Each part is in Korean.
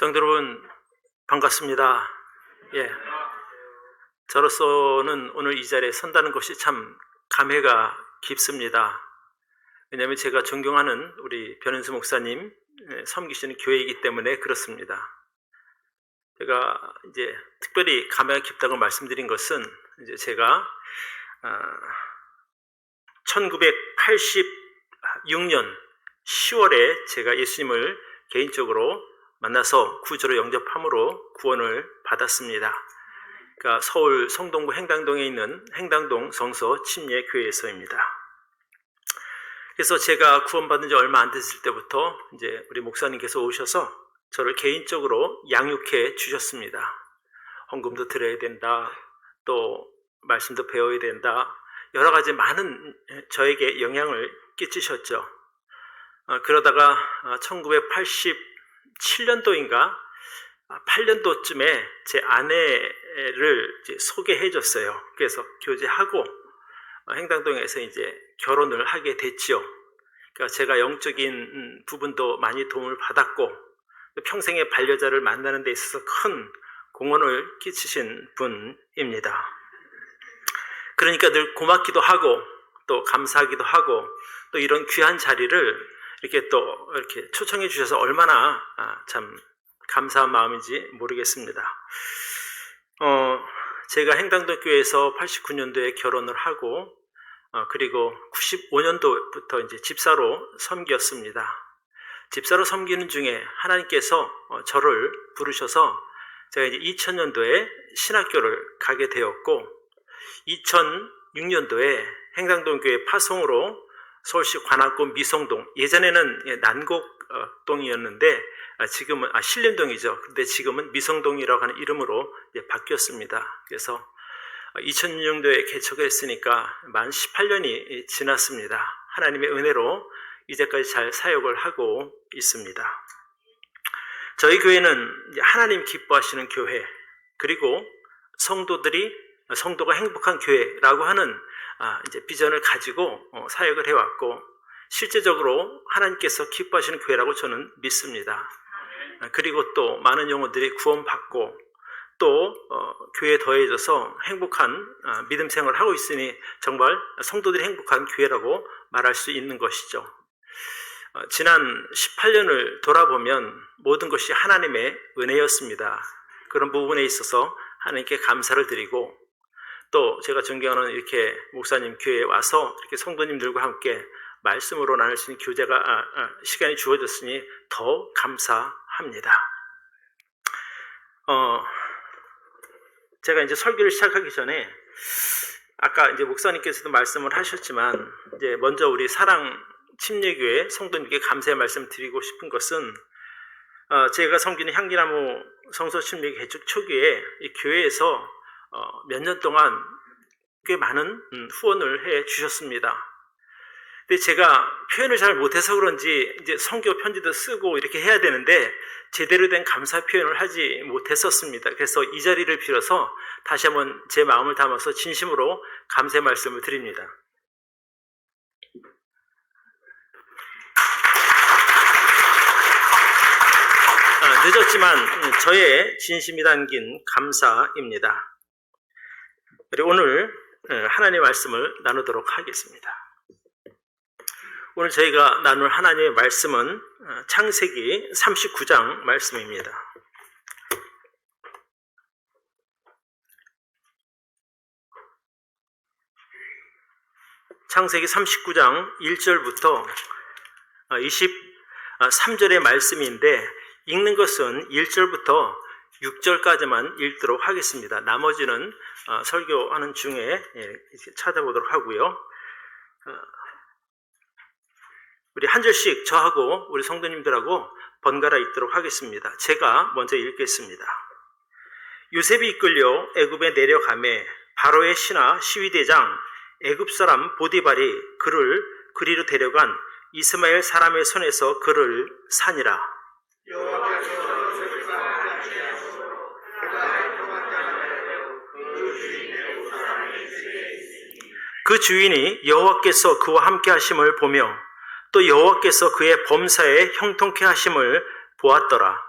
성도 여러분, 반갑습니다. 예, 저로서는 오늘 이 자리에 선다는 것이 참 감회가 깊습니다. 왜냐하면 제가 존경하는 우리 변은수 목사님 섬기시는 교회이기 때문에 그렇습니다. 제가 이제 특별히 감회가 깊다고 말씀드린 것은 이제 제가 1986년 10월에 제가 예수님을 개인적으로 만나서 구주로 영접함으로 구원을 받았습니다. 그러니까 서울 성동구 행당동에 있는 행당동 성서 침례교회에서입니다. 그래서 제가 구원받은 지 얼마 안 됐을 때부터 이제 우리 목사님께서 오셔서 저를 개인적으로 양육해 주셨습니다. 헌금도 드려야 된다, 또 말씀도 배워야 된다, 여러 가지 많은 저에게 영향을 끼치셨죠. 그러다가 1987년도인가 8년도쯤에 제 아내를 이제 소개해 줬어요. 그래서 교제하고 행당동에서 이제 결혼을 하게 됐지요. 그러니까 제가 영적인 부분도 많이 도움을 받았고 평생의 반려자를 만나는 데 있어서 큰 공헌을 끼치신 분입니다. 그러니까 늘 고맙기도 하고 또 감사하기도 하고 또 이런 귀한 자리를 이렇게 또 이렇게 초청해 주셔서 얼마나 참 감사한 마음인지 모르겠습니다. 제가 행당도 교회에서 89년도에 결혼을 하고 그리고 95년도부터 이제 집사로 섬겼습니다. 집사로 섬기는 중에 하나님께서 저를 부르셔서 제가 이제 2000년도에 신학교를 가게 되었고 2006년도에 행당동 교회 파송으로 서울시 관악구 미성동, 예전에는 난곡동이었는데 지금은 신림동이죠. 근데 지금은 미성동이라고 하는 이름으로 바뀌었습니다. 그래서 2006년도에 개척을 했으니까 만 18년이 지났습니다. 하나님의 은혜로 이제까지 잘 사역을 하고 있습니다. 저희 교회는 하나님 기뻐하시는 교회, 그리고 성도가 행복한 교회라고 하는 이제 비전을 가지고 사역을 해왔고 실제적으로 하나님께서 기뻐하시는 교회라고 저는 믿습니다. 그리고 또 많은 영혼들이 구원받고 또 교회에 더해져서 행복한 믿음 생활을 하고 있으니 정말 성도들이 행복한 교회라고 말할 수 있는 것이죠. 지난 18년을 돌아보면 모든 것이 하나님의 은혜였습니다. 그런 부분에 있어서 하나님께 감사를 드리고 또 제가 존경하는 이렇게 목사님 교회에 와서 이렇게 성도님들과 함께 말씀으로 나눌 수 있는 시간이 주어졌으니 더 감사합니다. 제가 이제 설교를 시작하기 전에 아까 이제 목사님께서도 말씀을 하셨지만 이제 먼저 우리 사랑 침례교회 성도님께 감사의 말씀을 드리고 싶은 것은 제가 섬기는 향기나무 성서 침례 개척 초기에 이 교회에서 몇 년 동안 꽤 많은 후원을 해 주셨습니다. 근데 제가 표현을 잘 못해서 그런지 이제 선교 편지도 쓰고 이렇게 해야 되는데 제대로 된 감사 표현을 하지 못했었습니다. 그래서 이 자리를 빌어서 다시 한번 제 마음을 담아서 진심으로 감사의 말씀을 드립니다. 늦었지만 저의 진심이 담긴 감사입니다. 그리고 오늘 하나님의 말씀을 나누도록 하겠습니다. 오늘 저희가 나눌 하나님의 말씀은 창세기 39장 말씀입니다. 창세기 39장 1절부터 23절의 말씀인데 읽는 것은 1절부터 6절까지만 읽도록 하겠습니다. 나머지는 설교하는 중에 찾아보도록 하고요. 우리 한 절씩 저하고 우리 성도님들하고 번갈아 읽도록 하겠습니다. 제가 먼저 읽겠습니다. 요셉이 이끌려 애굽에 내려가매 바로의 신하 시위대장 애굽 사람 보디발이 그를 그리로 데려간 이스마엘 사람의 손에서 그를 산이라. 그 주인이 여호와께서 그와 함께 하심을 보며 또 여호와께서 그의 범사에 형통케 하심을 보았더라.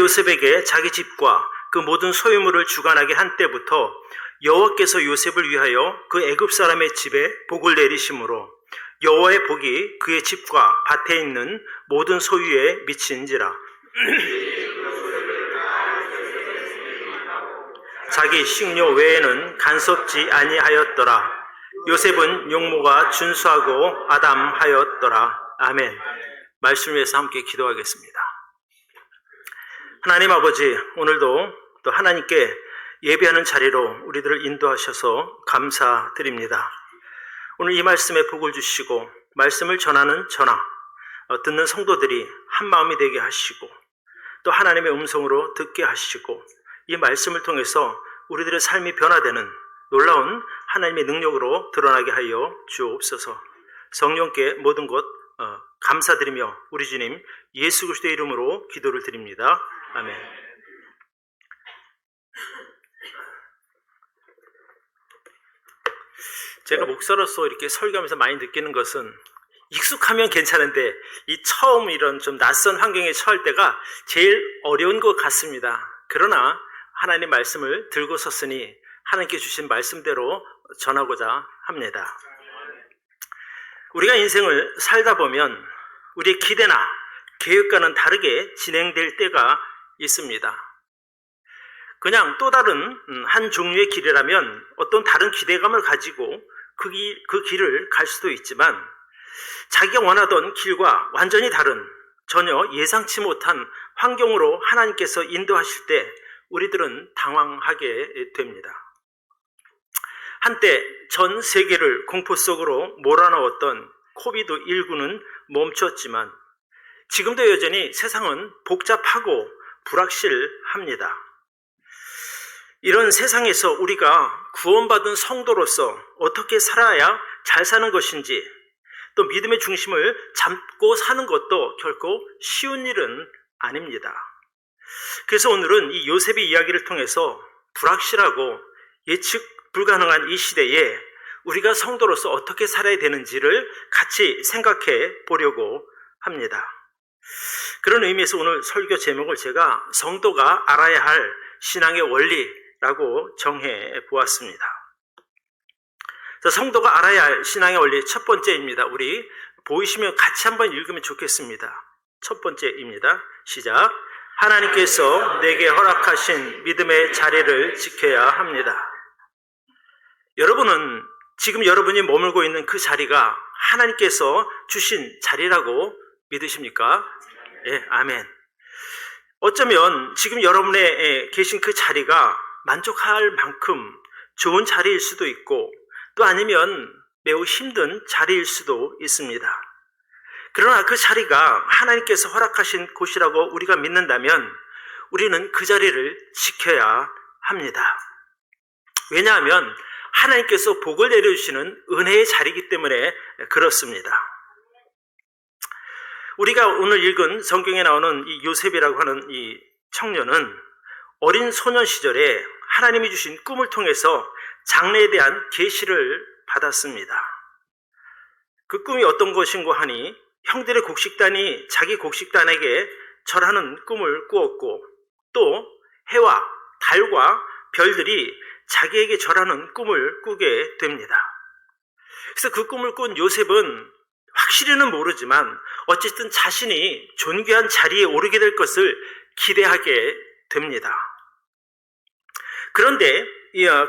요셉에게 자기 집과 그 모든 소유물을 주관하게 한 때부터 여호와께서 요셉을 위하여 그 애굽 사람의 집에 복을 내리심으로 여호와의 복이 그의 집과 밭에 있는 모든 소유에 미친지라. 자기 식료 외에는 간섭지 아니하였더라. 요셉은 용모가 준수하고 아담하였더라. 아멘. 말씀을 위해서 함께 기도하겠습니다. 하나님 아버지, 오늘도 또 하나님께 예배하는 자리로 우리들을 인도하셔서 감사드립니다. 오늘 이 말씀에 복을 주시고 말씀을 전하는 전하, 듣는 성도들이 한 마음이 되게 하시고 또 하나님의 음성으로 듣게 하시고 이 말씀을 통해서 우리들의 삶이 변화되는 놀라운 하나님의 능력으로 드러나게 하여 주옵소서. 성령께 모든 것 감사드리며 우리 주님 예수 그리스도의 이름으로 기도를 드립니다. 아멘. 제가 목사로서 이렇게 설교하면서 많이 느끼는 것은 익숙하면 괜찮은데 이 처음 이런 좀 낯선 환경에 처할 때가 제일 어려운 것 같습니다. 그러나 하나님 말씀을 들고 섰으니 하나님께 주신 말씀대로 전하고자 합니다. 우리가 인생을 살다 보면 우리의 기대나 계획과는 다르게 진행될 때가 있습니다. 그냥 또 다른 한 종류의 길이라면 어떤 다른 기대감을 가지고 그 길을 갈 수도 있지만 자기가 원하던 길과 완전히 다른 전혀 예상치 못한 환경으로 하나님께서 인도하실 때 우리들은 당황하게 됩니다. 한때 전 세계를 공포 속으로 몰아넣었던 코비드19는 멈췄지만 지금도 여전히 세상은 복잡하고 불확실합니다. 이런 세상에서 우리가 구원받은 성도로서 어떻게 살아야 잘 사는 것인지 또 믿음의 중심을 잡고 사는 것도 결코 쉬운 일은 아닙니다. 그래서 오늘은 이 요셉의 이야기를 통해서 불확실하고 예측 불가능한 이 시대에 우리가 성도로서 어떻게 살아야 되는지를 같이 생각해 보려고 합니다. 그런 의미에서 오늘 설교 제목을 제가 성도가 알아야 할 신앙의 원리라고 정해 보았습니다. 성도가 알아야 할 신앙의 원리 첫 번째입니다. 우리 보이시면 같이 한번 읽으면 좋겠습니다. 첫 번째입니다. 시작. 하나님께서 내게 허락하신 믿음의 자리를 지켜야 합니다. 여러분은 지금 여러분이 머물고 있는 그 자리가 하나님께서 주신 자리라고 믿으십니까? 예, 아멘. 어쩌면 지금 여러분의 계신 그 자리가 만족할 만큼 좋은 자리일 수도 있고 또 아니면 매우 힘든 자리일 수도 있습니다. 그러나 그 자리가 하나님께서 허락하신 곳이라고 우리가 믿는다면 우리는 그 자리를 지켜야 합니다. 왜냐하면 하나님께서 복을 내려주시는 은혜의 자리이기 때문에 그렇습니다. 우리가 오늘 읽은 성경에 나오는 이 요셉이라고 하는 이 청년은 어린 소년 시절에 하나님이 주신 꿈을 통해서 장래에 대한 계시를 받았습니다. 그 꿈이 어떤 것인고 하니 형들의 곡식단이 자기 곡식단에게 절하는 꿈을 꾸었고 또 해와 달과 별들이 자기에게 절하는 꿈을 꾸게 됩니다. 그래서 그 꿈을 꾼 요셉은 확실히는 모르지만 어쨌든 자신이 존귀한 자리에 오르게 될 것을 기대하게 됩니다. 그런데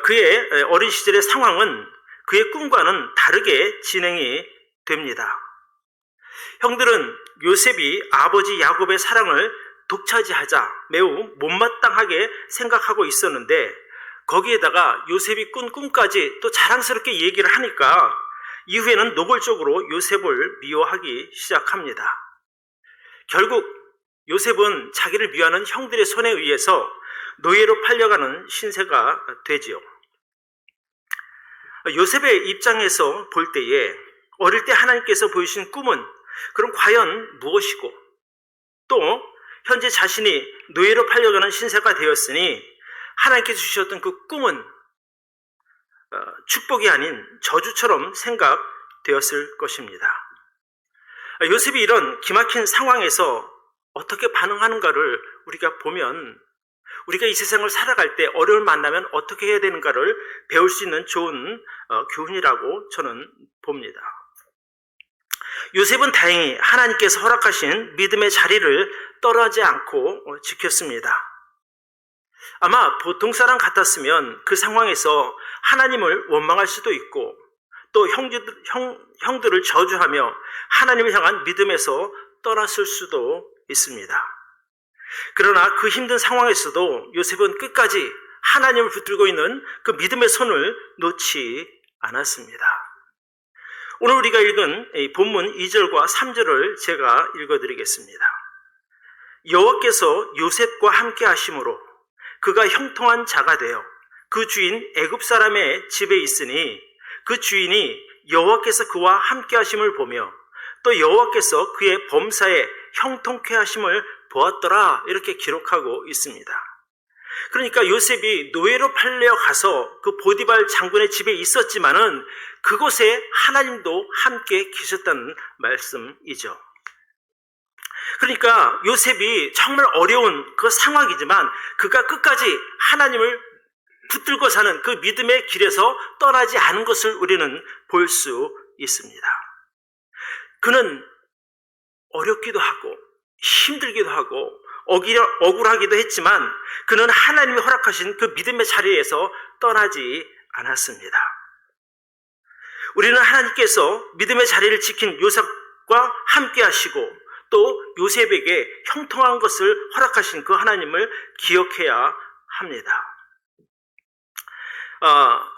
그의 어린 시절의 상황은 그의 꿈과는 다르게 진행이 됩니다. 형들은 요셉이 아버지 야곱의 사랑을 독차지하자 매우 못마땅하게 생각하고 있었는데 거기에다가 요셉이 꾼 꿈까지 또 자랑스럽게 얘기를 하니까 이후에는 노골적으로 요셉을 미워하기 시작합니다. 결국 요셉은 자기를 미워하는 형들의 손에 의해서 노예로 팔려가는 신세가 되지요. 요셉의 입장에서 볼 때에 어릴 때 하나님께서 보이신 꿈은 그럼 과연 무엇이고 또 현재 자신이 노예로 팔려가는 신세가 되었으니 하나님께서 주셨던 그 꿈은 축복이 아닌 저주처럼 생각되었을 것입니다. 요셉이 이런 기막힌 상황에서 어떻게 반응하는가를 우리가 보면 우리가 이 세상을 살아갈 때 어려움을 만나면 어떻게 해야 되는가를 배울 수 있는 좋은 교훈이라고 저는 봅니다. 요셉은 다행히 하나님께서 허락하신 믿음의 자리를 떠나지 않고 지켰습니다. 아마 보통 사람 같았으면 그 상황에서 하나님을 원망할 수도 있고 또 형들을 저주하며 하나님을 향한 믿음에서 떠났을 수도 있습니다. 그러나 그 힘든 상황에서도 요셉은 끝까지 하나님을 붙들고 있는 그 믿음의 손을 놓지 않았습니다. 오늘 우리가 읽은 이 본문 2절과 3절을 제가 읽어드리겠습니다. 여호와께서 요셉과 함께 하심으로 그가 형통한 자가 되어 그 주인 애굽 사람의 집에 있으니 그 주인이 여호와께서 그와 함께 하심을 보며 또 여호와께서 그의 범사에 형통케 하심을 보았더라, 이렇게 기록하고 있습니다. 그러니까 요셉이 노예로 팔려 가서 그 보디발 장군의 집에 있었지만은 그곳에 하나님도 함께 계셨다는 말씀이죠. 그러니까 요셉이 정말 어려운 그 상황이지만 그가 끝까지 하나님을 붙들고 사는 그 믿음의 길에서 떠나지 않은 것을 우리는 볼 수 있습니다. 그는 어렵기도 하고 힘들기도 하고 억울하기도 했지만 그는 하나님이 허락하신 그 믿음의 자리에서 떠나지 않았습니다. 우리는 하나님께서 믿음의 자리를 지킨 요셉과 함께 하시고 또 요셉에게 형통한 것을 허락하신 그 하나님을 기억해야 합니다.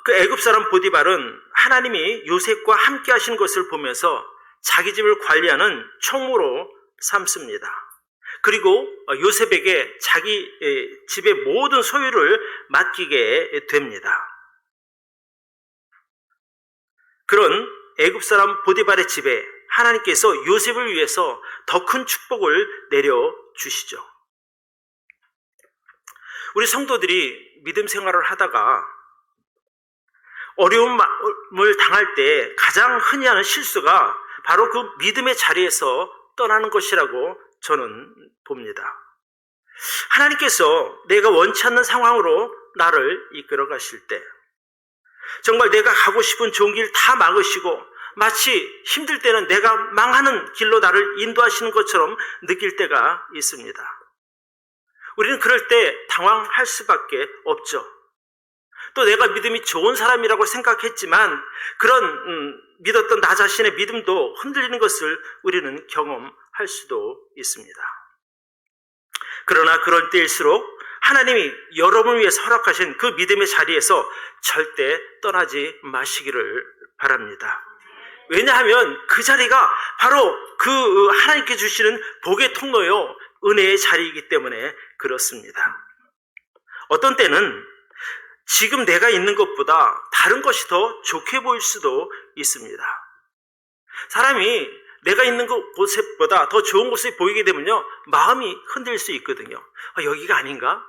그 애굽 사람 보디발은 하나님이 요셉과 함께 하신 것을 보면서 자기 집을 관리하는 총무로 삼습니다. 그리고 요셉에게 자기 집의 모든 소유를 맡기게 됩니다. 그런 애굽 사람 보디발의 집에 하나님께서 요셉을 위해서 더 큰 축복을 내려주시죠. 우리 성도들이 믿음 생활을 하다가 어려움을 당할 때 가장 흔히 하는 실수가 바로 그 믿음의 자리에서 떠나는 것이라고 저는 봅니다. 하나님께서 내가 원치 않는 상황으로 나를 이끌어 가실 때 정말 내가 가고 싶은 좋은 길 다 막으시고 마치 힘들 때는 내가 망하는 길로 나를 인도하시는 것처럼 느낄 때가 있습니다. 우리는 그럴 때 당황할 수밖에 없죠. 또 내가 믿음이 좋은 사람이라고 생각했지만 그런 믿었던 나 자신의 믿음도 흔들리는 것을 우리는 경험할 수도 있습니다. 그러나 그럴 때일수록 하나님이 여러분을 위해서 허락하신 그 믿음의 자리에서 절대 떠나지 마시기를 바랍니다. 왜냐하면 그 자리가 바로 그 하나님께 주시는 복의 통로요 은혜의 자리이기 때문에 그렇습니다. 어떤 때는 지금 내가 있는 것보다 다른 것이 더 좋게 보일 수도 있습니다. 사람이 내가 있는 곳보다 더 좋은 곳이 보이게 되면요 마음이 흔들릴 수 있거든요. 여기가 아닌가?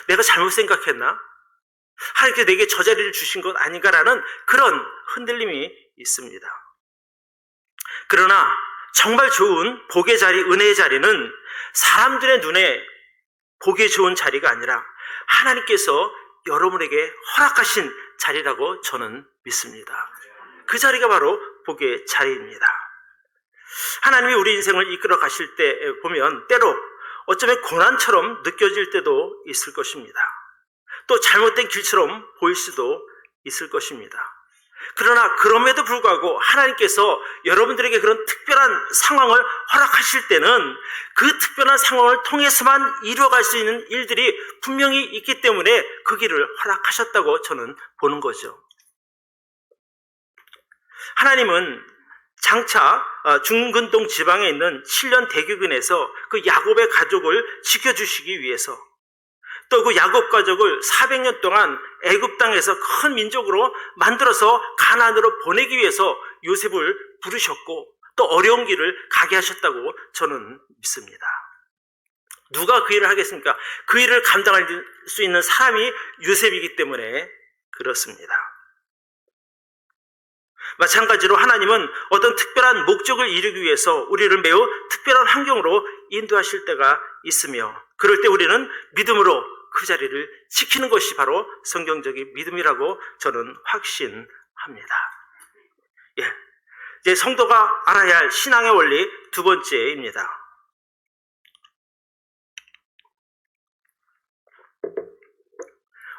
내가 잘못 생각했나? 하나님께서 내게 저 자리를 주신 것 아닌가라는 그런 흔들림이 있습니다. 그러나 정말 좋은 복의 자리, 은혜의 자리는 사람들의 눈에 보기 좋은 자리가 아니라 하나님께서 여러분에게 허락하신 자리라고 저는 믿습니다. 그 자리가 바로 복의 자리입니다. 하나님이 우리 인생을 이끌어 가실 때 보면 때로 어쩌면 고난처럼 느껴질 때도 있을 것입니다. 또 잘못된 길처럼 보일 수도 있을 것입니다. 그러나 그럼에도 불구하고 하나님께서 여러분들에게 그런 특별한 상황을 허락하실 때는 그 특별한 상황을 통해서만 이루어갈 수 있는 일들이 분명히 있기 때문에 그 길을 허락하셨다고 저는 보는 거죠. 하나님은 장차 중근동 지방에 있는 7년 대교근에서 그 야곱의 가족을 지켜주시기 위해서 또 그 야곱 가족을 400년 동안 애굽 땅에서 큰 민족으로 만들어서 가나안으로 보내기 위해서 요셉을 부르셨고 또 어려운 길을 가게 하셨다고 저는 믿습니다. 누가 그 일을 하겠습니까? 그 일을 감당할 수 있는 사람이 요셉이기 때문에 그렇습니다. 마찬가지로 하나님은 어떤 특별한 목적을 이루기 위해서 우리를 매우 특별한 환경으로 인도하실 때가 있으며, 그럴 때 우리는 믿음으로 그 자리를 지키는 것이 바로 성경적인 믿음이라고 저는 확신합니다. 예. 이제 성도가 알아야 할 신앙의 원리 두 번째입니다.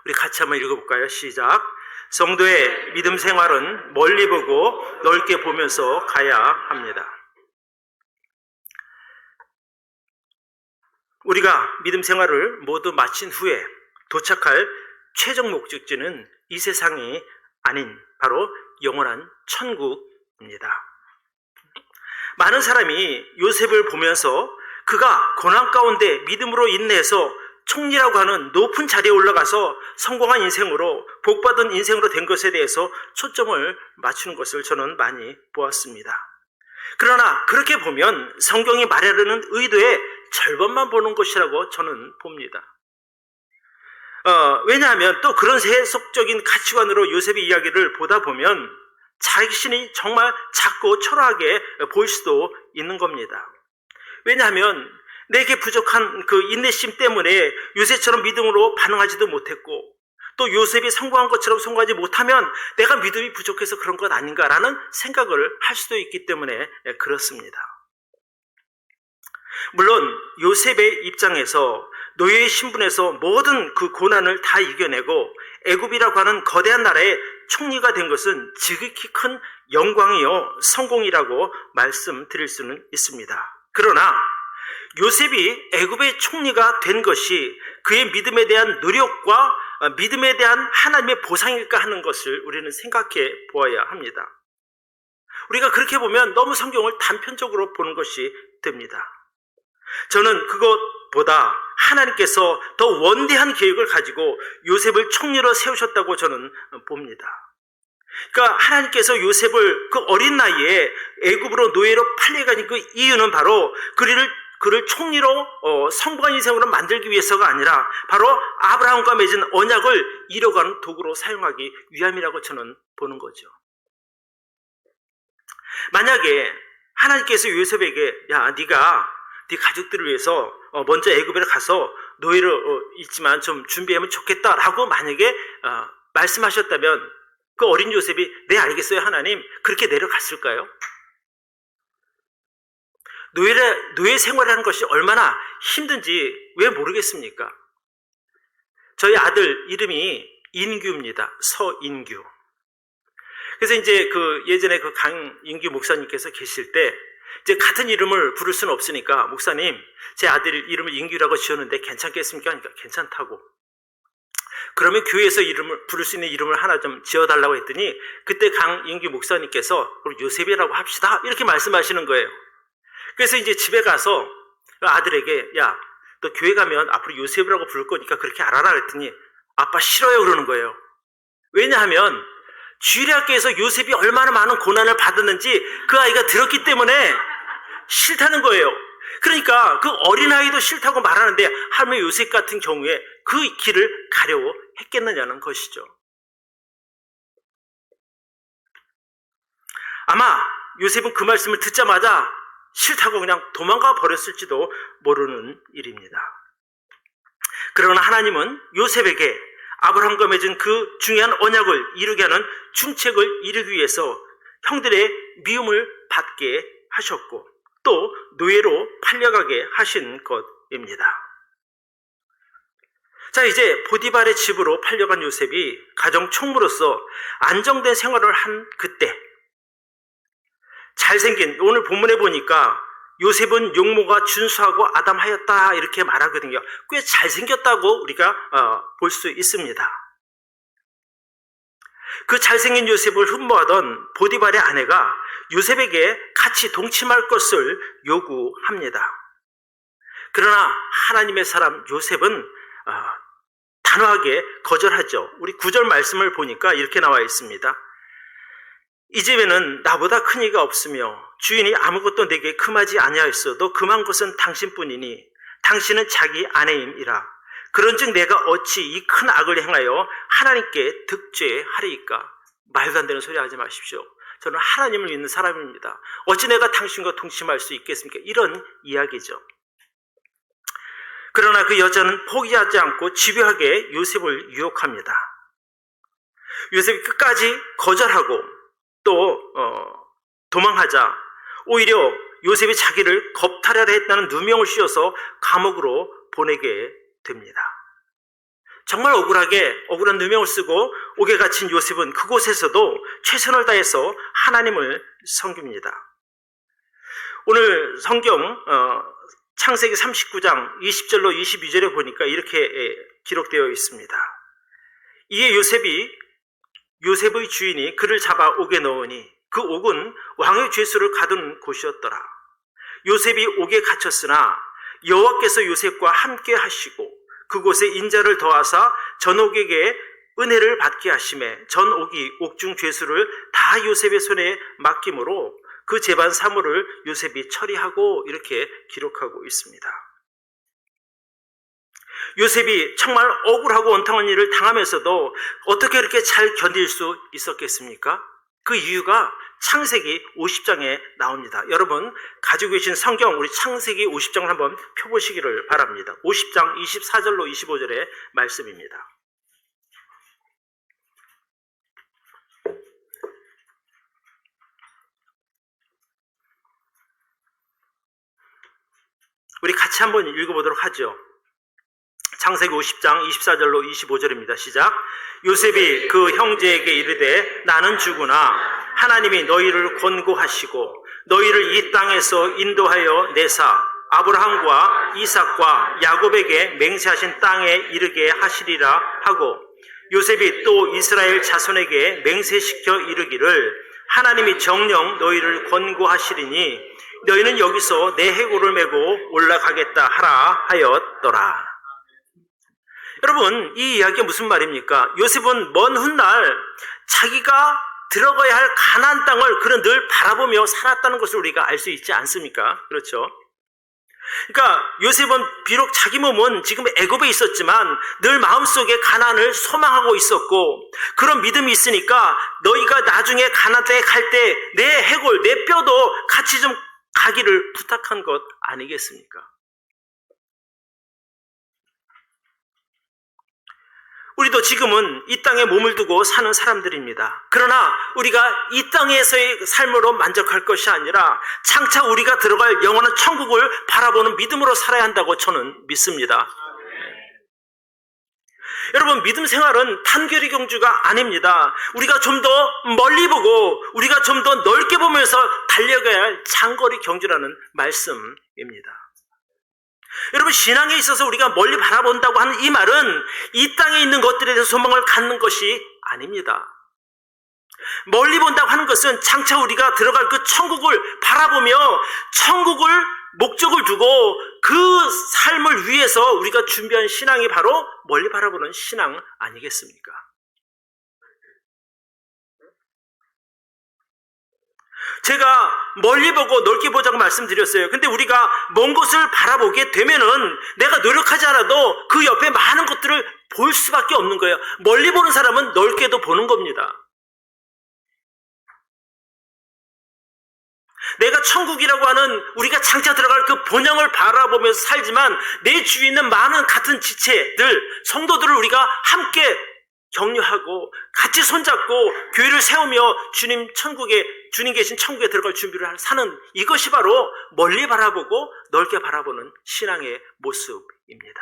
우리 같이 한번 읽어볼까요? 시작. 성도의 믿음 생활은 멀리 보고 넓게 보면서 가야 합니다. 우리가 믿음 생활을 모두 마친 후에 도착할 최종 목적지는 이 세상이 아닌 바로 영원한 천국입니다. 많은 사람이 요셉을 보면서 그가 고난 가운데 믿음으로 인내해서 총리라고 하는 높은 자리에 올라가서 성공한 인생으로, 복받은 인생으로 된 것에 대해서 초점을 맞추는 것을 저는 많이 보았습니다. 그러나 그렇게 보면 성경이 말하려는 의도의 절반만 보는 것이라고 저는 봅니다. 왜냐하면 또 그런 세속적인 가치관으로 요셉의 이야기를 보다 보면 자신이 정말 작고 초라하게 보일 수도 있는 겁니다. 왜냐하면 내게 부족한 그 인내심 때문에 요셉처럼 믿음으로 반응하지도 못했고, 또 요셉이 성공한 것처럼 성공하지 못하면 내가 믿음이 부족해서 그런 것 아닌가라는 생각을 할 수도 있기 때문에 그렇습니다. 물론 요셉의 입장에서 노예의 신분에서 모든 그 고난을 다 이겨내고 애굽이라고 하는 거대한 나라의 총리가 된 것은 지극히 큰 영광이요 성공이라고 말씀드릴 수는 있습니다. 그러나 요셉이 애굽의 총리가 된 것이 그의 믿음에 대한 노력과 믿음에 대한 하나님의 보상일까 하는 것을 우리는 생각해 보아야 합니다. 우리가 그렇게 보면 너무 성경을 단편적으로 보는 것이 됩니다. 저는 그것보다 하나님께서 더 원대한 계획을 가지고 요셉을 총리로 세우셨다고 저는 봅니다. 그러니까 하나님께서 요셉을 그 어린 나이에 애굽으로 노예로 팔려가는 그 이유는 바로 그를 총리로 성공한 인생으로 만들기 위해서가 아니라 바로 아브라함과 맺은 언약을 이뤄가는 도구로 사용하기 위함이라고 저는 보는 거죠. 만약에 하나님께서 요셉에게 네가 네 가족들을 위해서 먼저 애굽에 가서 노예로 있지만 좀 준비하면 좋겠다라고 만약에 말씀하셨다면 그 어린 요셉이 네 알겠어요 하나님 그렇게 내려갔을까요? 노예 생활이라는 것이 얼마나 힘든지 왜 모르겠습니까? 저희 아들 이름이 인규입니다. 서인규. 그래서 이제 예전에 강인규 목사님께서 계실 때 이제 같은 이름을 부를 수는 없으니까 목사님 제 아들 이름을 인규라고 지었는데 괜찮겠습니까? 그러니까 괜찮다고. 그러면 교회에서 부를 수 있는 이름을 하나 좀 지어달라고 했더니 그때 강인규 목사님께서 그럼 요셉이라고 합시다 이렇게 말씀하시는 거예요. 그래서 이제 집에 가서 아들에게 너 교회 가면 앞으로 요셉이라고 부를 거니까 그렇게 알아라 그랬더니 아빠 싫어요 그러는 거예요. 왜냐하면 주일학교에서 요셉이 얼마나 많은 고난을 받았는지 그 아이가 들었기 때문에 싫다는 거예요. 그러니까 그 어린아이도 싫다고 말하는데 할머니 요셉 같은 경우에 그 길을 가려고 했겠느냐는 것이죠. 아마 요셉은 그 말씀을 듣자마자 싫다고 그냥 도망가 버렸을지도 모르는 일입니다. 그러나 하나님은 요셉에게 아브라함과 맺은 그 중요한 언약을 이루게 하는 중책을 이루기 위해서 형들의 미움을 받게 하셨고 또 노예로 팔려가게 하신 것입니다. 자, 이제 보디발의 집으로 팔려간 요셉이 가정 총무로서 안정된 생활을 한 그때 잘생긴 오늘 본문에 보니까 요셉은 용모가 준수하고 아담하였다 이렇게 말하거든요. 꽤 잘생겼다고 우리가 볼 수 있습니다. 그 잘생긴 요셉을 흠모하던 보디발의 아내가 요셉에게 같이 동침할 것을 요구합니다. 그러나 하나님의 사람 요셉은 단호하게 거절하죠. 우리 9절 말씀을 보니까 이렇게 나와 있습니다. 이 집에는 나보다 큰 이가 없으며 주인이 아무것도 내게 금하지 아니하였어도 금한 것은 당신뿐이니 당신은 자기 아내임이라. 그런즉 내가 어찌 이 큰 악을 행하여 하나님께 득죄하리이까. 말도 안 되는 소리 하지 마십시오. 저는 하나님을 믿는 사람입니다. 어찌 내가 당신과 동침할 수 있겠습니까? 이런 이야기죠. 그러나 그 여자는 포기하지 않고 집요하게 요셉을 유혹합니다. 요셉이 끝까지 거절하고 또 도망하자 오히려 요셉이 자기를 겁탈하려 했다는 누명을 씌워서 감옥으로 보내게 됩니다. 정말 억울한 누명을 쓰고 옥에 갇힌 요셉은 그곳에서도 최선을 다해서 하나님을 섬깁니다. 오늘 성경 창세기 39장 20절로 22절에 보니까 이렇게 기록되어 있습니다. 이에 요셉의 주인이 그를 잡아 옥에 넣으니 그 옥은 왕의 죄수를 가둔 곳이었더라. 요셉이 옥에 갇혔으나 여호와께서 요셉과 함께 하시고 그곳에 인자를 더하사 전 옥에게 은혜를 받게 하시매 전 옥이 옥중 죄수를 다 요셉의 손에 맡김으로 그 재반 사물을 요셉이 처리하고 이렇게 기록하고 있습니다. 요셉이 정말 억울하고 원통한 일을 당하면서도 어떻게 이렇게 잘 견딜 수 있었겠습니까? 그 이유가 창세기 50장에 나옵니다. 여러분 가지고 계신 성경 우리 창세기 50장을 한번 펴보시기를 바랍니다. 50장 24절로 25절의 말씀입니다. 우리 같이 한번 읽어보도록 하죠. 창세기 50장 24절로 25절입니다. 시작. 요셉이 그 형제에게 이르되 나는 죽으나 하나님이 너희를 권고하시고 너희를 이 땅에서 인도하여 내사 아브라함과 이삭과 야곱에게 맹세하신 땅에 이르게 하시리라 하고 요셉이 또 이스라엘 자손에게 맹세시켜 이르기를 하나님이 정녕 너희를 권고하시리니 너희는 여기서 내 해골을 메고 올라가겠다 하라 하였더라. 여러분 이 이야기가 무슨 말입니까? 요셉은 먼 훗날 자기가 들어가야 할 가나안 땅을 그는 늘 바라보며 살았다는 것을 우리가 알 수 있지 않습니까? 그렇죠? 그러니까 요셉은 비록 자기 몸은 지금 애굽에 있었지만 늘 마음속에 가나안을 소망하고 있었고 그런 믿음이 있으니까 너희가 나중에 가나안 땅에 갈 때 내 해골, 내 뼈도 같이 좀 가기를 부탁한 것 아니겠습니까? 우리도 지금은 이 땅에 몸을 두고 사는 사람들입니다. 그러나 우리가 이 땅에서의 삶으로 만족할 것이 아니라 장차 우리가 들어갈 영원한 천국을 바라보는 믿음으로 살아야 한다고 저는 믿습니다. 여러분 믿음 생활은 단결의 경주가 아닙니다. 우리가 좀 더 멀리 보고 우리가 좀 더 넓게 보면서 달려가야 할 장거리 경주라는 말씀입니다. 여러분 신앙에 있어서 우리가 멀리 바라본다고 하는 이 말은 이 땅에 있는 것들에 대해서 소망을 갖는 것이 아닙니다. 멀리 본다고 하는 것은 장차 우리가 들어갈 그 천국을 바라보며 천국을 목적을 두고 그 삶을 위해서 우리가 준비한 신앙이 바로 멀리 바라보는 신앙 아니겠습니까? 제가 멀리 보고 넓게 보자고 말씀드렸어요. 근데 우리가 먼 곳을 바라보게 되면은 내가 노력하지 않아도 그 옆에 많은 것들을 볼 수밖에 없는 거예요. 멀리 보는 사람은 넓게도 보는 겁니다. 내가 천국이라고 하는 우리가 장차 들어갈 그 본향을 바라보면서 살지만 내 주위에 있는 많은 같은 지체들, 성도들을 우리가 함께 격려하고 같이 손잡고 교회를 세우며 주님 계신 천국에 들어갈 준비를 사는 이것이 바로 멀리 바라보고 넓게 바라보는 신앙의 모습입니다.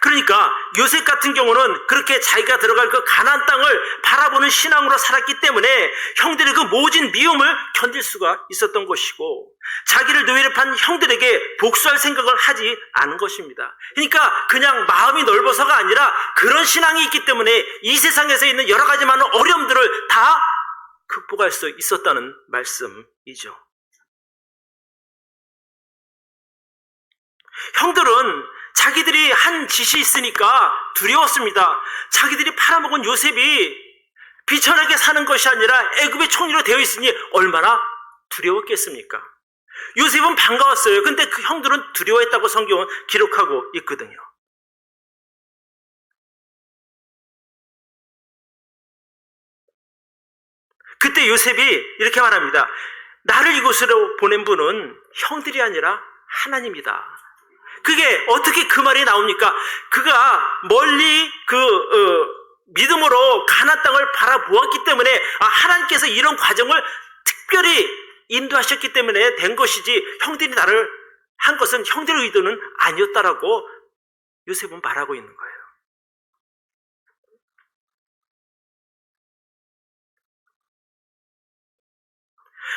그러니까 요셉 같은 경우는 그렇게 자기가 들어갈 그 가나안 땅을 바라보는 신앙으로 살았기 때문에 형들의 그 모진 미움을 견딜 수가 있었던 것이고 자기를 노예로 판 형들에게 복수할 생각을 하지 않은 것입니다. 그러니까 그냥 마음이 넓어서가 아니라 그런 신앙이 있기 때문에 이 세상에서 있는 여러 가지 많은 어려움들을 다 극복할 수 있었다는 말씀이죠. 형들은 자기들이 한 짓이 있으니까 두려웠습니다. 자기들이 팔아먹은 요셉이 비천하게 사는 것이 아니라 애굽의 총리로 되어 있으니 얼마나 두려웠겠습니까? 요셉은 반가웠어요. 근데 그 형들은 두려워했다고 성경은 기록하고 있거든요. 그때 요셉이 이렇게 말합니다. 나를 이곳으로 보낸 분은 형들이 아니라 하나님이다. 그게 어떻게 그 말이 나옵니까? 그가 멀리 믿음으로 가나안 땅을 바라보았기 때문에 하나님께서 이런 과정을 특별히 인도하셨기 때문에 된 것이지 형들이 나를 한 것은 형들의 의도는 아니었다라고 요셉은 말하고 있는 거예요.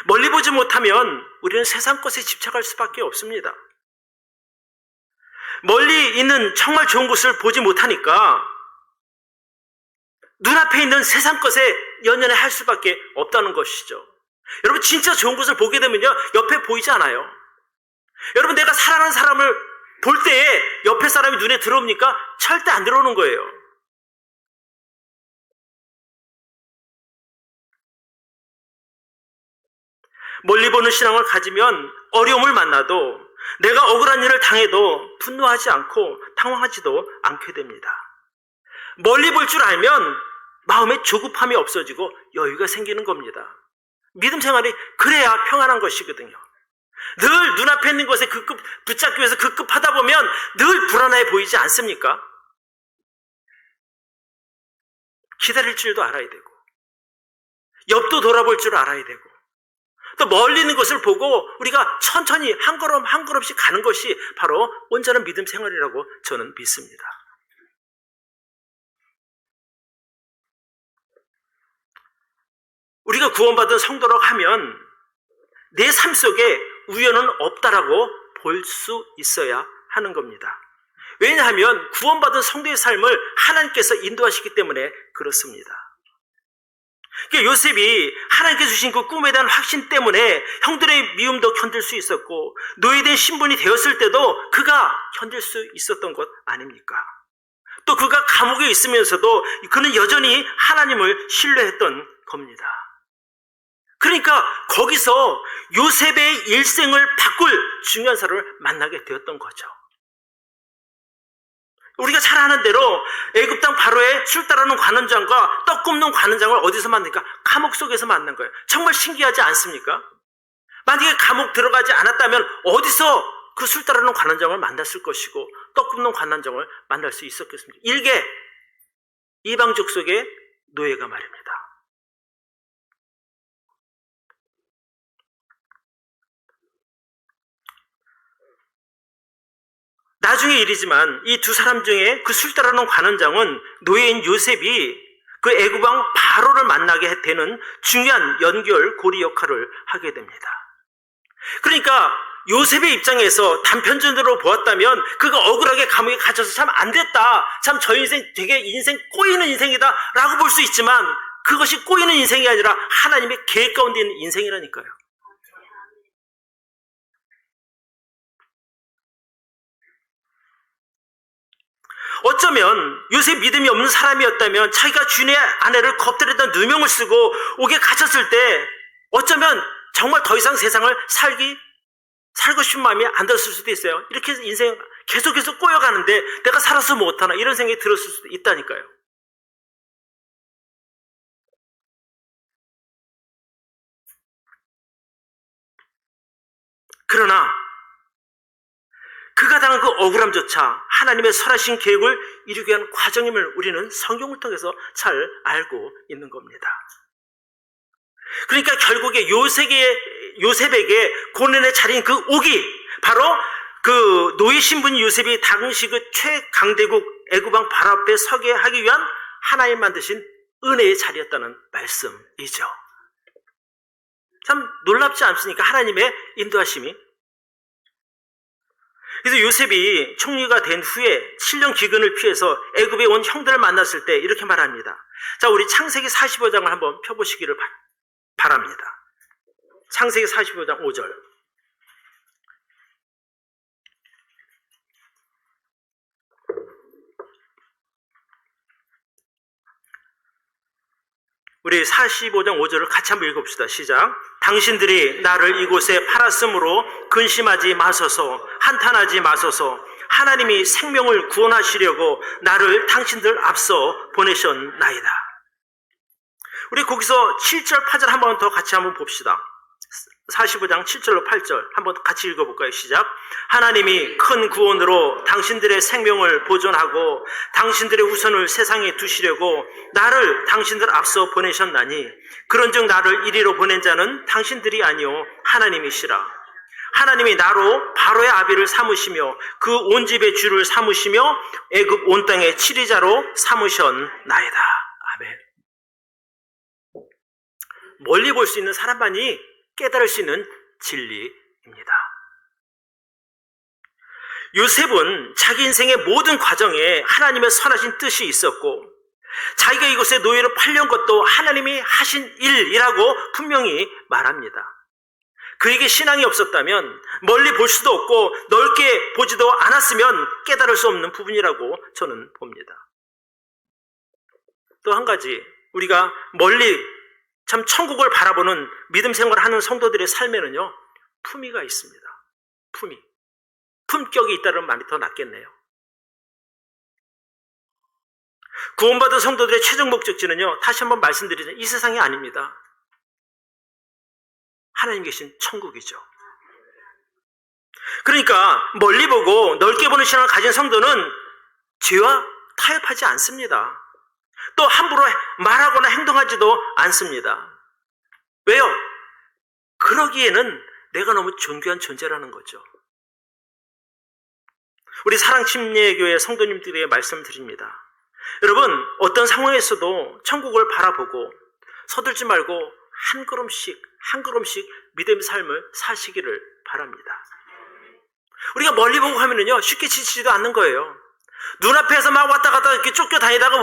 멀리 보지 못하면 우리는 세상 것에 집착할 수밖에 없습니다. 멀리 있는 정말 좋은 것을 보지 못하니까 눈앞에 있는 세상 것에 연연해 할 수밖에 없다는 것이죠. 여러분, 진짜 좋은 것을 보게 되면요, 옆에 보이지 않아요. 여러분, 내가 사랑하는 사람을 볼 때에 옆에 사람이 눈에 들어옵니까? 절대 안 들어오는 거예요. 멀리 보는 신앙을 가지면 어려움을 만나도, 내가 억울한 일을 당해도 분노하지 않고 당황하지도 않게 됩니다. 멀리 볼 줄 알면 마음에 조급함이 없어지고 여유가 생기는 겁니다. 믿음 생활이 그래야 평안한 것이거든요. 늘 눈앞에 있는 것에 붙잡기 위해서 급급하다 보면 늘 불안해 보이지 않습니까? 기다릴 줄도 알아야 되고, 옆도 돌아볼 줄 알아야 되고, 또 멀리 있는 것을 보고 우리가 천천히 한 걸음 한 걸음씩 가는 것이 바로 온전한 믿음 생활이라고 저는 믿습니다. 우리가 구원받은 성도라고 하면 내 삶 속에 우연은 없다라고 볼 수 있어야 하는 겁니다. 왜냐하면 구원받은 성도의 삶을 하나님께서 인도하시기 때문에 그렇습니다. 그러니까 요셉이 하나님께서 주신 그 꿈에 대한 확신 때문에 형들의 미움도 견딜 수 있었고, 노예된 신분이 되었을 때도 그가 견딜 수 있었던 것 아닙니까? 또 그가 감옥에 있으면서도 그는 여전히 하나님을 신뢰했던 겁니다. 그러니까 거기서 요셉의 일생을 바꿀 중요한 사람을 만나게 되었던 거죠. 우리가 잘 아는 대로 애굽 땅 바로의 술 따르는 관원장과 떡 굽는 관원장을 어디서 만납니까? 감옥 속에서 만난 거예요. 정말 신기하지 않습니까? 만약에 감옥 들어가지 않았다면 어디서 그 술 따르는 관원장을 만났을 것이고 떡 굽는 관원장을 만날 수 있었겠습니까? 일개 이방 족속의 노예가 말입니다. 나중의 일이지만 이 두 사람 중에 그 술 따르는 관원장은 노예인 요셉이 그 애굽 왕 바로를 만나게 되는 중요한 연결 고리 역할을 하게 됩니다. 그러니까 요셉의 입장에서 단편적으로 보았다면 그가 억울하게 감옥에 갇혀서 참 안 됐다, 참 저 인생 되게 인생 꼬이는 인생이다 라고 볼 수 있지만, 그것이 꼬이는 인생이 아니라 하나님의 계획 가운데 있는 인생이라니까요. 어쩌면 요셉 믿음이 없는 사람이었다면 자기가 주인의 아내를 겁들였던 누명을 쓰고 옥에 갇혔을 때 어쩌면 정말 더 이상 세상을 살고 싶은 마음이 안 들었을 수도 있어요. 이렇게 인생 계속해서 꼬여가는데 내가 살아서 못하나, 이런 생각이 들었을 수도 있다니까요. 그러나 그가 당한 그 억울함조차 하나님의 선하신 계획을 이루기 위한 과정임을 우리는 성경을 통해서 잘 알고 있는 겁니다. 그러니까 결국에 요셉에게 고난의 자리인 그 옥이 바로 그 노예 신분인 요셉이 당시 그 최강대국 애굽왕 바로 앞에 서게 하기 위한 하나님 만드신 은혜의 자리였다는 말씀이죠. 참 놀랍지 않습니까? 하나님의 인도하심이. 그래서 요셉이 총리가 된 후에 7년 기근을 피해서 애굽에 온 형들을 만났을 때 이렇게 말합니다. 자, 우리 창세기 45장을 한번 펴보시기를 바랍니다. 창세기 45장 5절. 우리 45장 5절을 같이 한번 읽어봅시다. 시작. 당신들이 나를 이곳에 팔았으므로 근심하지 마소서, 한탄하지 마소서. 하나님이 생명을 구원하시려고 나를 당신들 앞서 보내셨나이다. 우리 거기서 7절, 8절 한 번 더 같이 한번 봅시다. 45장 7절로 8절 한번 같이 읽어볼까요? 시작. 하나님이 큰 구원으로 당신들의 생명을 보존하고 당신들의 우선을 세상에 두시려고 나를 당신들 앞서 보내셨나니 그런즉 나를 이리로 보낸 자는 당신들이 아니요 하나님이시라. 하나님이 나로 바로의 아비를 삼으시며 그 온 집의 주를 삼으시며 애굽 온 땅의 치리자로 삼으셨나이다. 아멘. 멀리 볼 수 있는 사람만이 깨달을 수 있는 진리입니다. 요셉은 자기 인생의 모든 과정에 하나님의 선하신 뜻이 있었고 자기가 이곳에 노예로 팔려온 것도 하나님이 하신 일이라고 분명히 말합니다. 그에게 신앙이 없었다면 멀리 볼 수도 없고 넓게 보지도 않았으면 깨달을 수 없는 부분이라고 저는 봅니다. 또 한 가지, 우리가 멀리 참 천국을 바라보는 믿음 생활을 하는 성도들의 삶에는요, 품위가 있습니다. 품위. 품격이 있다는 말이 더 낫겠네요. 구원받은 성도들의 최종 목적지는요, 다시 한번 말씀드리자면 이 세상이 아닙니다. 하나님 계신 천국이죠. 그러니까 멀리 보고 넓게 보는 신앙을 가진 성도는 죄와 타협하지 않습니다. 또 함부로 말하거나 행동하지도 않습니다. 왜요? 그러기에는 내가 너무 존귀한 존재라는 거죠. 우리 사랑침례교회 성도님들에게 말씀드립니다. 여러분, 어떤 상황에서도 천국을 바라보고 서둘지 말고 한 걸음씩 믿음의 삶을 사시기를 바랍니다. 우리가 멀리 보고 하면은요, 쉽게 지치지도 않는 거예요. 눈앞에서 막 왔다 갔다 이렇게 쫓아다니다가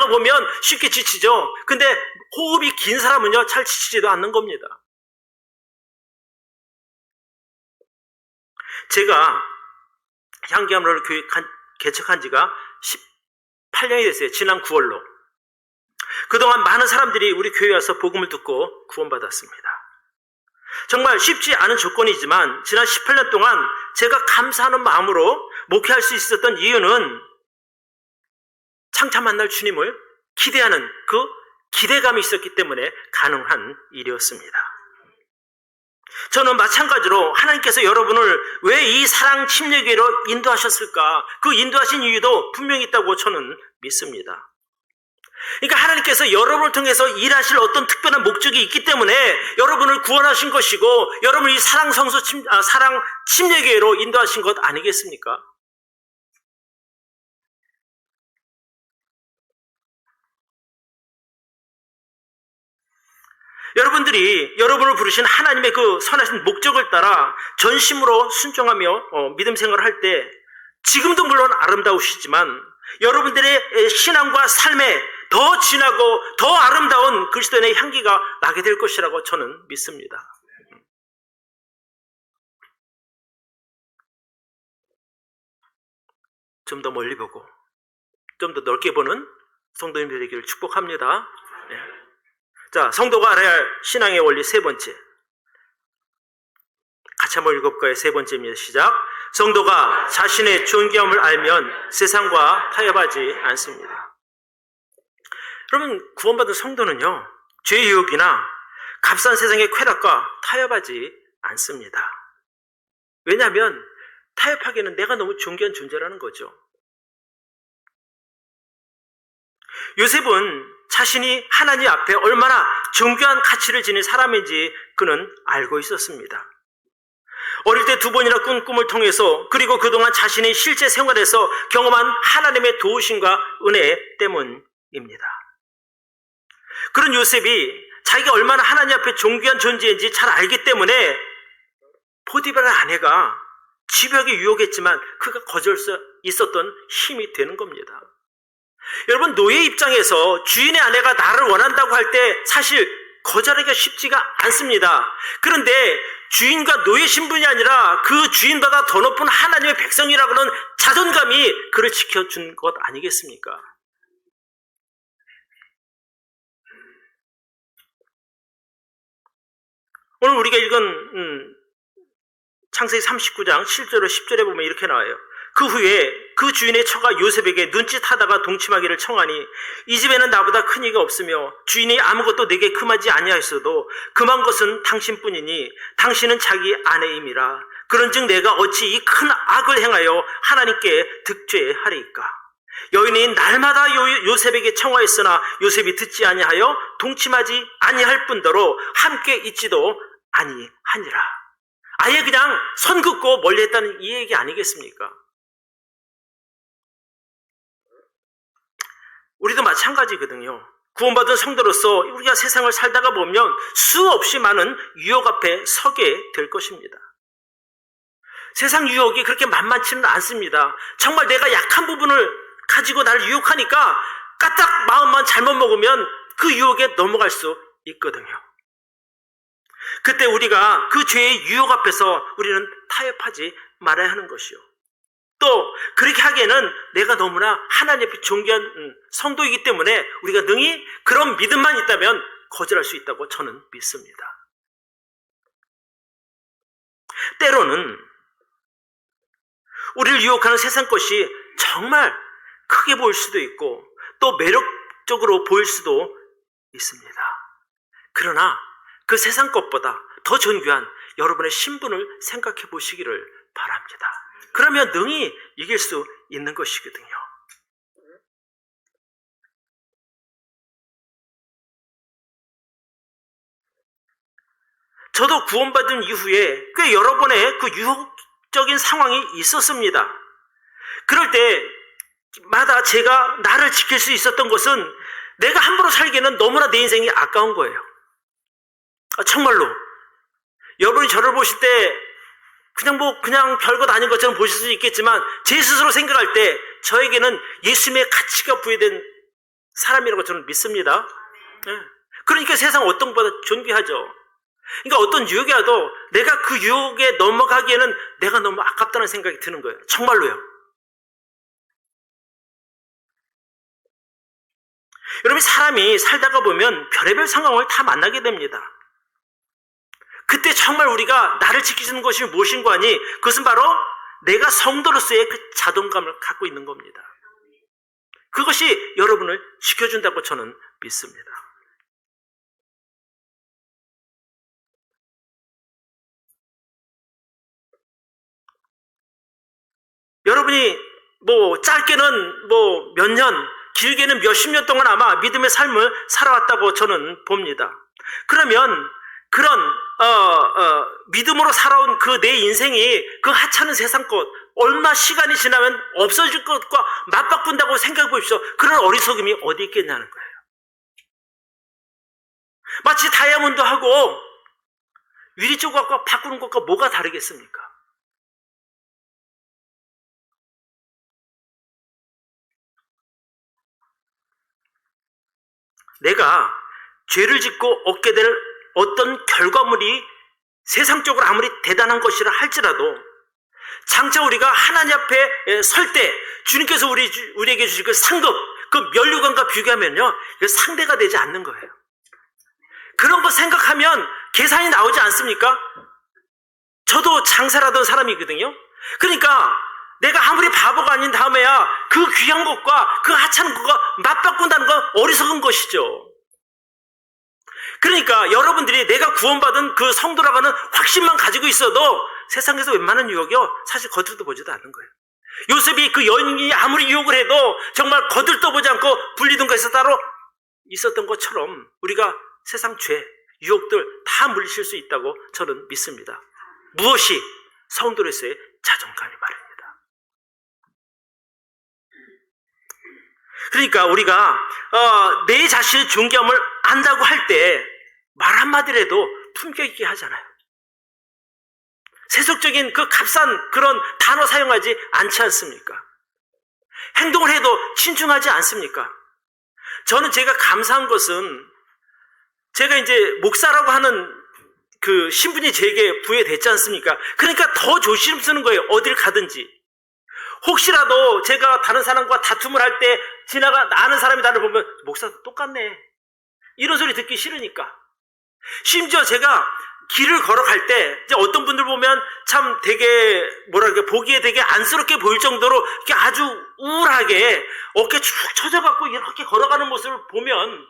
보면 쉽게 지치죠. 근데 호흡이 긴 사람은요, 잘 지치지도 않는 겁니다. 제가 향기암로를 개척한 지가 18년이 됐어요. 지난 9월로. 그동안 많은 사람들이 우리 교회에 와서 복음을 듣고 구원받았습니다. 정말 쉽지 않은 조건이지만 지난 18년 동안 제가 감사하는 마음으로 목회할 수 있었던 이유는 창차 만날 주님을 기대하는 그 기대감이 있었기 때문에 가능한 일이었습니다. 저는 마찬가지로 하나님께서 여러분을 왜 이 사랑 침례교회로 인도하셨을까? 그 인도하신 이유도 분명히 있다고 저는 믿습니다. 그러니까 하나님께서 여러분을 통해서 일하실 어떤 특별한 목적이 있기 때문에 여러분을 구원하신 것이고 여러분을 이 사랑 침례교회로 인도하신 것 아니겠습니까? 여러분들이 여러분을 부르신 하나님의 그 선하신 목적을 따라 전심으로 순종하며 믿음 생활을 할 때 지금도 물론 아름다우시지만 여러분들의 신앙과 삶에 더 진하고 더 아름다운 그리스도인의 향기가 나게 될 것이라고 저는 믿습니다. 좀 더 멀리 보고 좀 더 넓게 보는 성도님들 되기를 축복합니다. 네. 자, 성도가 알아야 할 신앙의 원리 세 번째. 같이 한번 읽어볼까요? 세 번째입니다. 시작. 성도가 자신의 존귀함을 알면 세상과 타협하지 않습니다. 여러분, 구원받은 성도는요, 죄의 유혹이나 값싼 세상의 쾌락과 타협하지 않습니다. 왜냐하면 타협하기에는 내가 너무 존귀한 존재라는 거죠. 요셉은 자신이 하나님 앞에 얼마나 존귀한 가치를 지닌 사람인지 그는 알고 있었습니다. 어릴 때 2번이나 꾼 꿈을 통해서 그리고 그동안 자신의 실제 생활에서 경험한 하나님의 도우심과 은혜 때문입니다. 그런 요셉이 자기가 얼마나 하나님 앞에 존귀한 존재인지 잘 알기 때문에 포티바의 아내가 집요하게 유혹했지만 그가 거절할 수 있었던 힘이 되는 겁니다. 여러분, 노예 입장에서 주인의 아내가 나를 원한다고 할 때 사실 거절하기가 쉽지가 않습니다. 그런데 주인과 노예 신분이 아니라 그 주인보다 더 높은 하나님의 백성이라고는 자존감이 그를 지켜준 것 아니겠습니까? 오늘 우리가 읽은 창세기 39장 7절로 10절에 보면 이렇게 나와요. 그 후에 그 주인의 처가 요셉에게 눈짓하다가 동침하기를 청하니 이 집에는 나보다 큰 이가 없으며 주인이 아무것도 내게 금하지 아니하였어도 금한 것은 당신뿐이니 당신은 자기 아내임이라. 그런즉 내가 어찌 이 큰 악을 행하여 하나님께 득죄하리이까. 여인이 날마다 요셉에게 청하였으나 요셉이 듣지 아니하여 동침하지 아니할 뿐더러 함께 있지도 아니하니라. 아예 그냥 선 긋고 멀리했다는 이 얘기 아니겠습니까? 우리도 마찬가지거든요. 구원받은 성도로서 우리가 세상을 살다가 보면 수없이 많은 유혹 앞에 서게 될 것입니다. 세상 유혹이 그렇게 만만치는 않습니다. 정말 내가 약한 부분을 가지고 나를 유혹하니까 까딱 마음만 잘못 먹으면 그 유혹에 넘어갈 수 있거든요. 그때 우리가 그 죄의 유혹 앞에서 우리는 타협하지 말아야 하는 것이요. 또 그렇게 하기에는 내가 너무나 하나님 앞에 존귀한 성도이기 때문에 우리가 능히 그런 믿음만 있다면 거절할 수 있다고 저는 믿습니다. 때로는 우리를 유혹하는 세상 것이 정말 크게 보일 수도 있고 또 매력적으로 보일 수도 있습니다. 그러나 그 세상 것보다 더 존귀한 여러분의 신분을 생각해 보시기를 바랍니다. 그러면 능히 이길 수 있는 것이거든요. 저도 구원받은 이후에 꽤 여러 번의 그 유혹적인 상황이 있었습니다. 그럴 때마다 제가 나를 지킬 수 있었던 것은 내가 함부로 살기에는 너무나 내 인생이 아까운 거예요. 정말로. 여러분이 저를 보실 때 그냥 별것 아닌 것처럼 보실 수 있겠지만 제 스스로 생각할 때 저에게는 예수님의 가치가 부여된 사람이라고 저는 믿습니다. 그러니까 세상 어떤 것보다 존귀하죠. 그러니까 어떤 유혹이 와도 내가 그 유혹에 넘어가기에는 내가 너무 아깝다는 생각이 드는 거예요. 정말로요. 여러분, 사람이 살다가 보면 별의별 상황을 다 만나게 됩니다. 그때 정말 우리가 나를 지키는 것이 무엇인가 하니 그것은 바로 내가 성도로서의 그 자존감을 갖고 있는 겁니다. 그것이 여러분을 지켜준다고 저는 믿습니다. 여러분이 짧게는 몇 년, 길게는 몇십 년 동안 아마 믿음의 삶을 살아왔다고 저는 봅니다. 그러면 그런 믿음으로 살아온 그 내 인생이 그 하찮은 세상 것 얼마 시간이 지나면 없어질 것과 맞바꾼다고 생각해 보십시오. 그런 어리석음이 어디 있겠냐는 거예요. 마치 다이아몬드하고 유리 조각과 바꾸는 것과 뭐가 다르겠습니까? 내가 죄를 짓고 얻게 될 어떤 결과물이 세상적으로 아무리 대단한 것이라 할지라도 장차 우리가 하나님 앞에 설 때 주님께서 우리에게 주실 그 상급, 그 면류관과 비교하면요, 상대가 되지 않는 거예요. 그런 거 생각하면 계산이 나오지 않습니까? 저도 장사를 하던 사람이거든요. 그러니까 내가 아무리 바보가 아닌 다음에야 그 귀한 것과 그 하찮은 것과 맞바꾼다는 건 어리석은 것이죠. 그러니까 여러분들이 내가 구원받은 그 성도라고 하는 확신만 가지고 있어도 세상에서 웬만한 유혹이요, 사실 거들떠 보지도 않는 거예요. 요셉이 그 여인이 아무리 유혹을 해도 정말 거들떠 보지 않고 불리던 것에서 따로 있었던 것처럼 우리가 세상 죄, 유혹들 다 물리칠 수 있다고 저는 믿습니다. 무엇이 성도로서의 자존감이 말입니다. 그러니까 우리가 내 자신의 존귀함을 안다고 할 때 말 한마디라도 품격 있게 하잖아요. 세속적인 그 값싼 그런 단어 사용하지 않지 않습니까? 행동을 해도 신중하지 않습니까? 저는 제가 감사한 것은 제가 이제 목사라고 하는 그 신분이 제게 부여됐지 않습니까? 그러니까 더 조심스러운 거예요. 어딜 가든지. 혹시라도 제가 다른 사람과 다툼을 할 때 아는 사람이 나를 보면 목사도 똑같네, 이런 소리 듣기 싫으니까 심지어 제가 길을 걸어갈 때 이제 어떤 분들 보면 참 되게 보기에 되게 안쓰럽게 보일 정도로 이렇게 아주 우울하게 어깨 축 처져갖고 이렇게 걸어가는 모습을 보면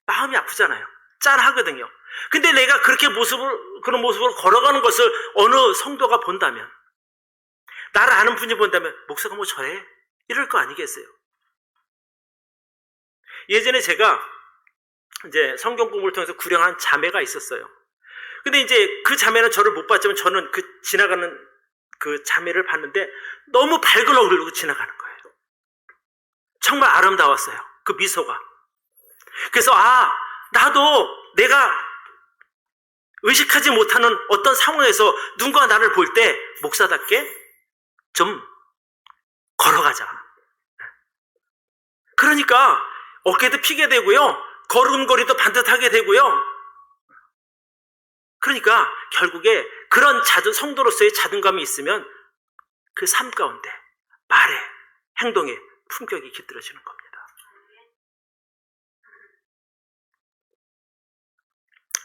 마음이 아프잖아요. 짠하거든요. 근데 내가 그런 모습으로 걸어가는 것을 어느 성도가 본다면, 나를 아는 분이 본다면, 목사가 뭐 저래? 이럴 거 아니겠어요? 예전에 제가 이제 성경 공부를 통해서 구령한 자매가 있었어요. 근데 이제 그 자매는 저를 못 봤지만 저는 지나가는 그 자매를 봤는데 너무 밝은 얼굴로 지나가는 거예요. 정말 아름다웠어요. 그 미소가. 그래서 나도 내가 의식하지 못하는 어떤 상황에서 누군가 나를 볼 때 목사답게 좀 걸어가자. 그러니까 어깨도 피게 되고요. 걸음걸이도 반듯하게 되고요. 그러니까 결국에 그런 성도로서의 자존감이 있으면 그 삶 가운데 말에, 행동에 품격이 깃들어지는 겁니다.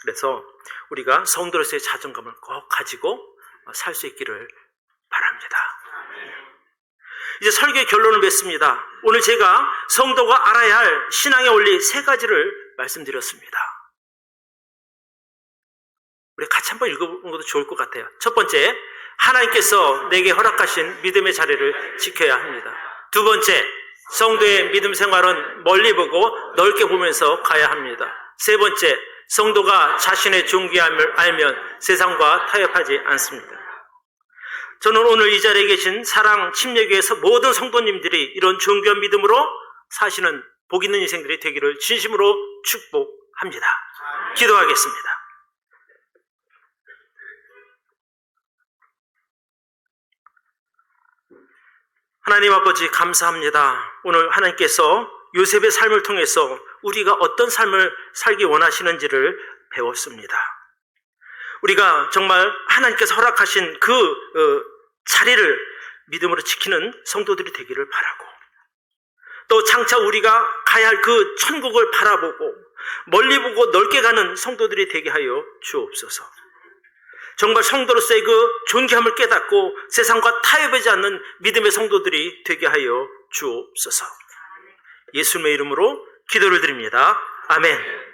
그래서 우리가 성도로서의 자존감을 꼭 가지고 살 수 있기를 바랍니다. 이제 설교의 결론을 맺습니다. 오늘 제가 성도가 알아야 할 신앙의 원리 3가지를 말씀드렸습니다. 우리 같이 한번 읽어보는 것도 좋을 것 같아요. 첫 번째, 하나님께서 내게 허락하신 믿음의 자리를 지켜야 합니다. 두 번째, 성도의 믿음 생활은 멀리 보고 넓게 보면서 가야 합니다. 세 번째, 성도가 자신의 존귀함을 알면 세상과 타협하지 않습니다. 저는 오늘 이 자리에 계신 사랑 침례교회에서 모든 성도님들이 이런 존귀한 믿음으로 사시는 복 있는 인생들이 되기를 진심으로 축복합니다. 기도하겠습니다. 하나님 아버지 감사합니다. 오늘 하나님께서 요셉의 삶을 통해서 우리가 어떤 삶을 살기 원하시는지를 배웠습니다. 우리가 정말 하나님께서 허락하신 그 자리를 믿음으로 지키는 성도들이 되기를 바라고, 또 장차 우리가 가야 할 그 천국을 바라보고 멀리 보고 넓게 가는 성도들이 되게 하여 주옵소서. 정말 성도로서의 그 존귀함을 깨닫고 세상과 타협하지 않는 믿음의 성도들이 되게 하여 주옵소서. 예수님의 이름으로 기도를 드립니다. 아멘.